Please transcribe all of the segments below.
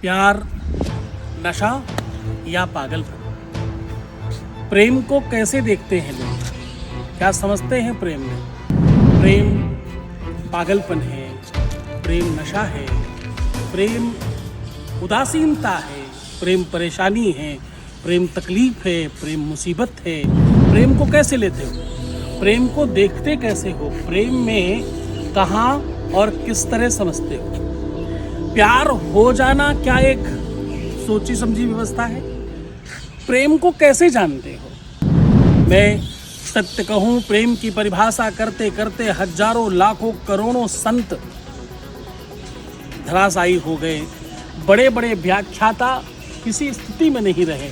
प्यार, नशा या पागलपन। प्रेम को कैसे देखते हैं लोग? क्या समझते हैं प्रेम में? प्रेम पागलपन है, प्रेम नशा है, प्रेम उदासीनता है, प्रेम परेशानी है, प्रेम तकलीफ है, प्रेम मुसीबत है। प्रेम को कैसे लेते हो? प्रेम को देखते कैसे हो? प्रेम में कहाँ और किस तरह समझते हो? प्यार हो जाना क्या एक सोची समझी व्यवस्था है? प्रेम को कैसे जानते हो? मैं सत्य कहूं, प्रेम की परिभाषा करते करते हजारों लाखों करोड़ों संत धराशायी हो गए। बड़े बड़े व्याख्याता किसी स्थिति में नहीं रहे।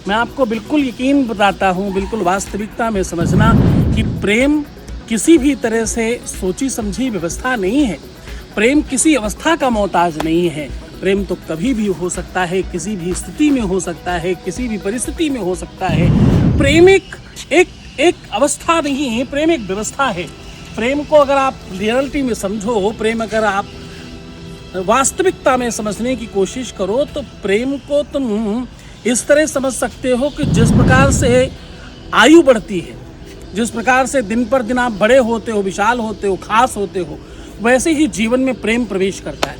मैं आपको बिल्कुल यकीन बताता हूं, बिल्कुल वास्तविकता में समझना कि प्रेम किसी भी तरह से सोची समझी व्यवस्था नहीं है। प्रेम किसी अवस्था का मोहताज नहीं है। प्रेम तो कभी भी हो सकता है, किसी भी स्थिति में हो सकता है, किसी भी परिस्थिति में हो सकता है। प्रेम एक अवस्था नहीं है, प्रेम एक व्यवस्था है। प्रेम को अगर आप रियलिटी में समझो, प्रेम अगर आप वास्तविकता में समझने की कोशिश करो, तो प्रेम को तुम इस तरह समझ सकते हो कि जिस प्रकार से आयु बढ़ती है, जिस प्रकार से दिन पर दिन आप बड़े होते हो, विशाल होते हो, खास होते हो, वैसे ही जीवन में प्रेम प्रवेश करता है।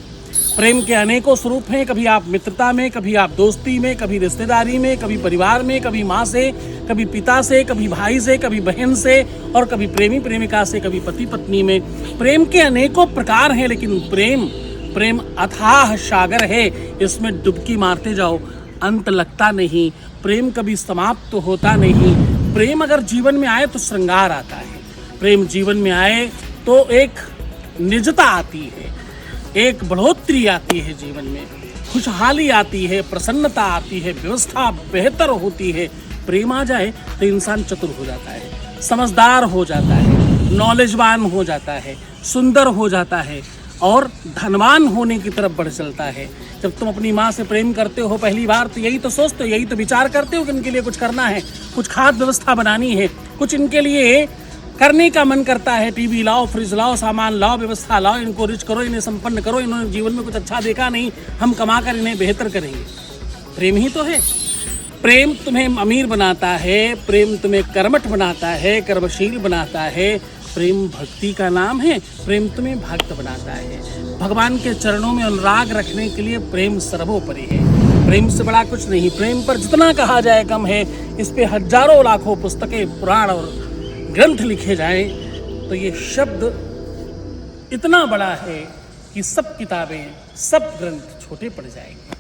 प्रेम के अनेकों स्वरूप हैं। कभी आप मित्रता में, कभी आप दोस्ती में, कभी रिश्तेदारी में, कभी परिवार में, कभी माँ से, कभी पिता से, कभी भाई से, कभी बहन से, और कभी प्रेमी प्रेमिका से, कभी पति पत्नी में। प्रेम के अनेकों प्रकार हैं, लेकिन प्रेम अथाह सागर है। इसमें डुबकी मारते जाओ, अंत लगता नहीं। प्रेम कभी समाप्त तो होता नहीं। प्रेम अगर जीवन में आए तो श्रृंगार आता है। प्रेम जीवन में आए तो एक निजता आती है, एक बढ़ोतरी आती है जीवन में, खुशहाली आती है, प्रसन्नता आती है, व्यवस्था बेहतर होती है। प्रेम आ जाए तो इंसान चतुर हो जाता है, समझदार हो जाता है, नॉलेजवान हो जाता है, सुंदर हो जाता है और धनवान होने की तरफ बढ़ चलता है। जब तुम अपनी माँ से प्रेम करते हो पहली बार, तो यही तो सोचते हो, यही तो विचार करते हो कि इनके लिए कुछ करना है, कुछ खाद्य व्यवस्था बनानी है, कुछ इनके लिए करने का मन करता है। टीवी लाओ, फ्रिज लाओ, सामान लाओ, व्यवस्था लाओ, इनको रिच करो, इन्हें संपन्न करो, इन्होंने जीवन में कुछ अच्छा देखा नहीं, हम कमा कर इन्हें बेहतर करेंगे। प्रेम ही तो है। प्रेम तुम्हें अमीर बनाता है, प्रेम तुम्हें कर्मठ बनाता है, कर्मशील बनाता है। प्रेम भक्ति का नाम है। प्रेम तुम्हें भक्त बनाता है। भगवान के चरणों में अनुराग रखने के लिए प्रेम सर्वोपरि है। प्रेम से बड़ा कुछ नहीं। प्रेम पर जितना कहा जाए कम है। इस पे हजारों लाखों पुस्तकें, पुराण और ग्रंथ लिखे जाएं तो ये शब्द इतना बड़ा है कि सब किताबें, सब ग्रंथ छोटे पड़ जाएंगे।